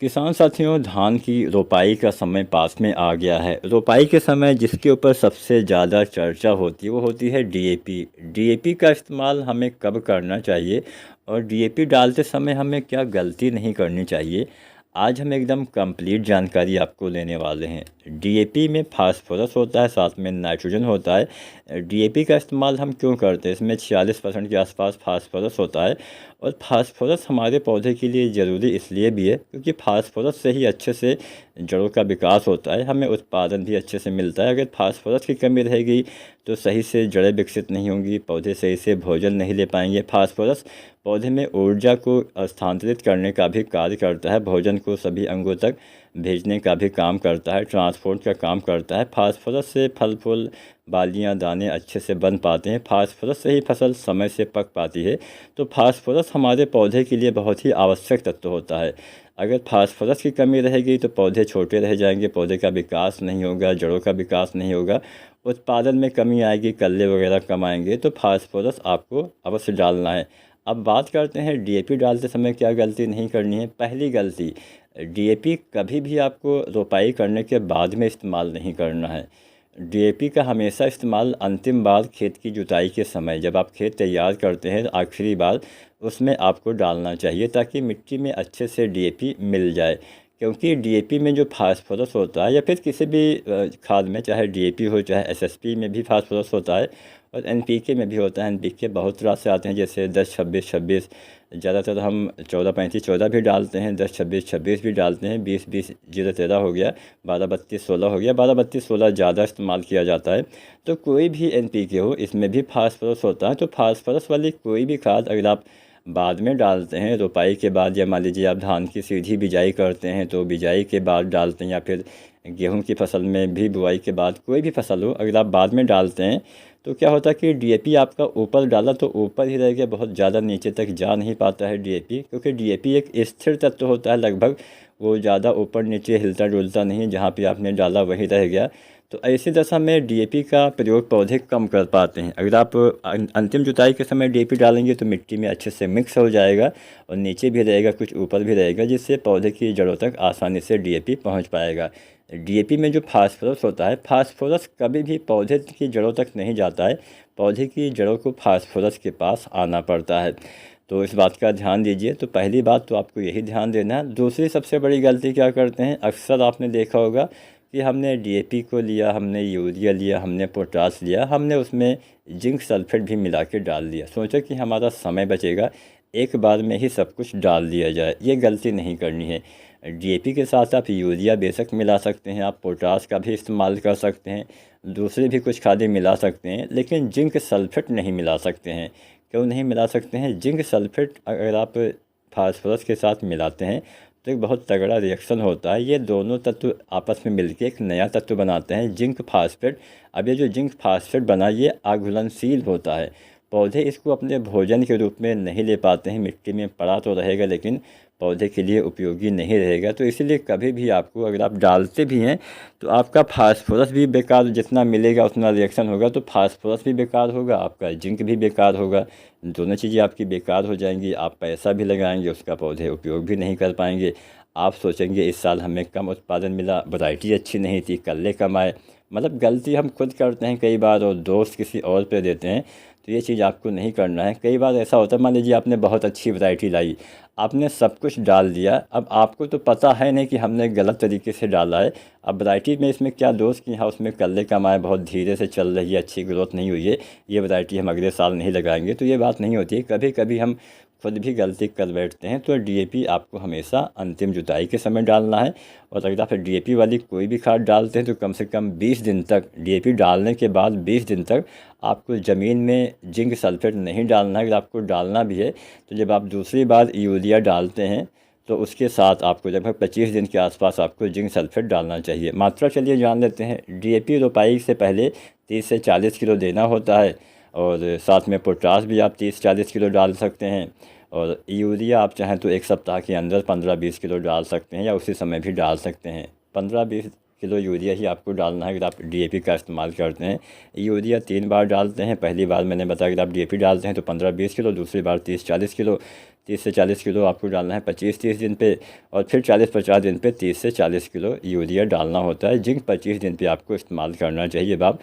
किसान साथियों, धान की रोपाई का समय पास में आ गया है। रोपाई के समय जिसके ऊपर सबसे ज़्यादा चर्चा होती है वो होती है डीएपी। डीएपी का इस्तेमाल हमें कब करना चाहिए और डीएपी डालते समय हमें क्या गलती नहीं करनी चाहिए, आज हम एकदम कंप्लीट जानकारी आपको लेने वाले हैं। डीएपी में फास्फोरस होता है, साथ में नाइट्रोजन होता है। डीएपी का इस्तेमाल हम क्यों करते हैं? इसमें 46% के आसपास फास्फोरस होता है और फास्फोरस हमारे पौधे के लिए ज़रूरी इसलिए भी है क्योंकि फास्फोरस से ही अच्छे से जड़ों का विकास होता है, हमें उत्पादन भी अच्छे से मिलता है। अगर फास्फोरस की कमी रहेगी तो सही से जड़ें विकसित नहीं होंगी, पौधे सही से भोजन नहीं ले पाएंगे। फास्फोरस पौधे में ऊर्जा को स्थानांतरित करने का भी कार्य करता है, भोजन को सभी अंगों तक भेजने का भी काम करता है, ट्रांसपोर्ट का काम करता है। फास्फोरस से फल फूल बालियाँ दाने अच्छे से बन पाते हैं, फास्फोरस से ही फसल समय से पक पाती है। तो फास्फोरस हमारे पौधे के लिए बहुत ही आवश्यक तत्व होता है। अगर फास्फोरस की कमी रहेगी तो पौधे छोटे रह जाएंगे, पौधे का विकास नहीं होगा, जड़ों का विकास नहीं होगा, उत्पादन में कमी आएगी, कल्ले वगैरह कम आएंगे। तो फास्फोरस आपको अवश्य डालना है। अब बात करते हैं डीएपी डालते समय क्या गलती नहीं करनी है। पहली गलती, डीएपी कभी भी आपको रोपाई करने के बाद में इस्तेमाल नहीं करना है। डीएपी का हमेशा इस्तेमाल अंतिम बार खेत की जुताई के समय, जब आप खेत तैयार करते हैं आखिरी बार, उसमें आपको डालना चाहिए ताकि मिट्टी में अच्छे से डीएपी मिल जाए। क्योंकि डीएपी में जो फास्फोरस होता है या फिर किसी भी खाद में, चाहे डीएपी हो चाहे एसएसपी में भी फास्फोरस होता है और एनपीके में भी होता है। एनपीके बहुत तरह से आते हैं, जैसे 10-26-26, ज़्यादातर हम 14-35-14 भी डालते हैं, 10-26-26 भी डालते हैं, 20-20-0-13 हो गया, 12-32-16 हो गया। 12-32-16 ज़्यादा इस्तेमाल किया जाता है। तो कोई भी एनपीके हो, इसमें भी फास्फोरस होता है। तो फास्फोरस वाली कोई भी खाद अगर आप बाद में डालते हैं, रोपाई के बाद, या मान लीजिए आप धान की सीधी बिजाई करते हैं तो बिजाई के बाद डालते हैं, या फिर गेहूं की फसल में भी बुआई के बाद, कोई भी फसल हो अगर आप बाद में डालते हैं तो क्या होता है कि डीएपी आपका ऊपर डाला तो ऊपर ही रह गया, बहुत ज़्यादा नीचे तक जा नहीं पाता है डीएपी। क्योंकि डीएपी एक स्थिर तत्व होता है, लगभग वो ज़्यादा ऊपर नीचे हिलता डुलता नहीं है, जहाँ पे आपने डाला वही रह गया। तो ऐसी दशा में डीएपी का प्रयोग पौधे कम कर पाते हैं। अगर आप अंतिम जुताई के समय डीएपी डालेंगे तो मिट्टी में अच्छे से मिक्स हो जाएगा और नीचे भी रहेगा, कुछ ऊपर भी रहेगा, जिससे पौधे की जड़ों तक आसानी से डीएपी पहुंच पाएगा। डीएपी में जो फास्फोरस होता है, फास्फोरस कभी भी पौधे की जड़ों तक नहीं जाता है, पौधे की जड़ों को फास्फोरस के पास आना पड़ता है। तो इस बात का ध्यान दीजिए। तो पहली बात तो आपको यही ध्यान देना है। दूसरी सबसे बड़ी गलती क्या करते हैं, अक्सर आपने देखा होगा कि हमने डीएपी को लिया, हमने यूरिया लिया, हमने पोटास लिया, हमने उसमें जिंक सल्फेट भी मिला के डाल दिया, सोचा कि हमारा समय बचेगा, एक बार में ही सब कुछ डाल दिया जाए। ये गलती नहीं करनी है। डीएपी के साथ आप यूरिया बेशक मिला सकते हैं, आप पोटास का भी इस्तेमाल कर सकते हैं, दूसरे भी कुछ खादें मिला सकते हैं, लेकिन जिंक सल्फेट नहीं मिला सकते हैं। क्यों नहीं मिला सकते हैं? जिंक सल्फेट अगर आप फास्फोरस के साथ मिलाते हैं तो एक बहुत तगड़ा रिएक्शन होता है। ये दोनों तत्व आपस में मिलकर एक नया तत्व बनाते हैं, जिंक फास्फेट। अब ये जो जिंक फास्फेट बना, ये आघुलनशील होता है, पौधे इसको अपने भोजन के रूप में नहीं ले पाते हैं। मिट्टी में पड़ा तो रहेगा लेकिन पौधे के लिए उपयोगी नहीं रहेगा। तो इसीलिए कभी भी आपको, अगर आप डालते भी हैं तो आपका फास्फोरस भी बेकार, जितना मिलेगा उतना रिएक्शन होगा, तो फास्फोरस भी बेकार होगा, आपका जिंक भी बेकार होगा, दोनों चीज़ें आपकी बेकार हो जाएंगी। आप पैसा भी लगाएंगे, उसका पौधे उपयोग भी नहीं कर पाएंगे। आप सोचेंगे इस साल हमें कम उत्पादन मिला, वैरायटी अच्छी नहीं थी, कल्ले कम आए। मतलब गलती हम खुद करते हैं कई बार और दोस्त किसी और पे देते हैं। तो ये चीज़ आपको नहीं करना है। कई बार ऐसा होता है, मान लीजिए आपने बहुत अच्छी वैरायटी लाई, आपने सब कुछ डाल दिया, अब आपको तो पता है नहीं कि हमने गलत तरीके से डाला है। अब वैरायटी में इसमें क्या दोष कि हाँ उसमें कल्ले कम आए, बहुत धीरे से चल रही है, अच्छी ग्रोथ नहीं हुई है, ये वैरायटी हम अगले साल नहीं लगाएंगे। तो ये बात नहीं होती है। कभी कभी हम खुद भी गलती कर बैठते हैं। तो डीएपी आपको हमेशा अंतिम जुताई के समय डालना है। और अगर आप डीएपी वाली कोई भी खाद डालते हैं तो कम से कम 20 दिन तक, डीएपी डालने के बाद 20 दिन तक आपको ज़मीन में जिंक सल्फेट नहीं डालना है। अगर आपको डालना भी है तो जब आप दूसरी बार यूरिया डालते हैं तो उसके साथ आपको लगभग 25 दिन के आसपास आपको जिंक सल्फेट डालना चाहिए। मात्रा चलिए जान लेते हैं। डीएपी रोपाई से पहले 30 से 40 किलो देना होता है, और साथ में पोटास भी आप 30-40 किलो डाल सकते हैं, और यूरिया आप चाहें तो एक सप्ताह के अंदर 15-20 किलो डाल सकते हैं, या उसी समय भी डाल सकते हैं। 15-20 किलो यूरिया ही आपको डालना है अगर आप डीएपी का इस्तेमाल करते हैं। यूरिया 3 बार डालते हैं। पहली बार मैंने बताया अगर आप डीएपी डालते हैं तो 15-20 किलो, दूसरी बार 30-40 किलो। 30 से 40 किलो आपको डालना है 25-30 दिन पे, और फिर 40-50 दिन पे 30 से 40 किलो यूरिया डालना होता है। जिंक 25 दिन पे आपको इस्तेमाल करना चाहिए जब आप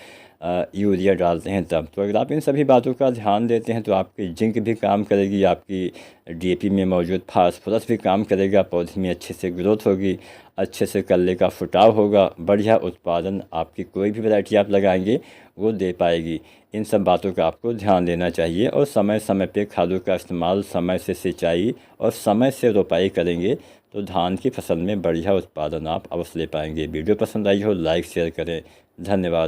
यूरिया डालते हैं तब। तो अगर आप इन सभी बातों का ध्यान देते हैं तो आपकी जिंक भी काम करेगी, आपकी डीएपी में मौजूद फास्फोरस भी काम करेगा, पौधे में अच्छे से ग्रोथ होगी, अच्छे से कल्ले का फुटाव होगा, बढ़िया उत्पादन आपकी कोई भी वैरायटी आप लगाएंगे वो दे पाएगी। इन सब बातों का आपको ध्यान देना चाहिए और समय समय पे खादों का इस्तेमाल, समय से सिंचाई और समय से रोपाई करेंगे तो धान की फसल में बढ़िया उत्पादन आप अवश्य ले पाएंगे। वीडियो पसंद आई हो लाइक शेयर करें। धन्यवाद।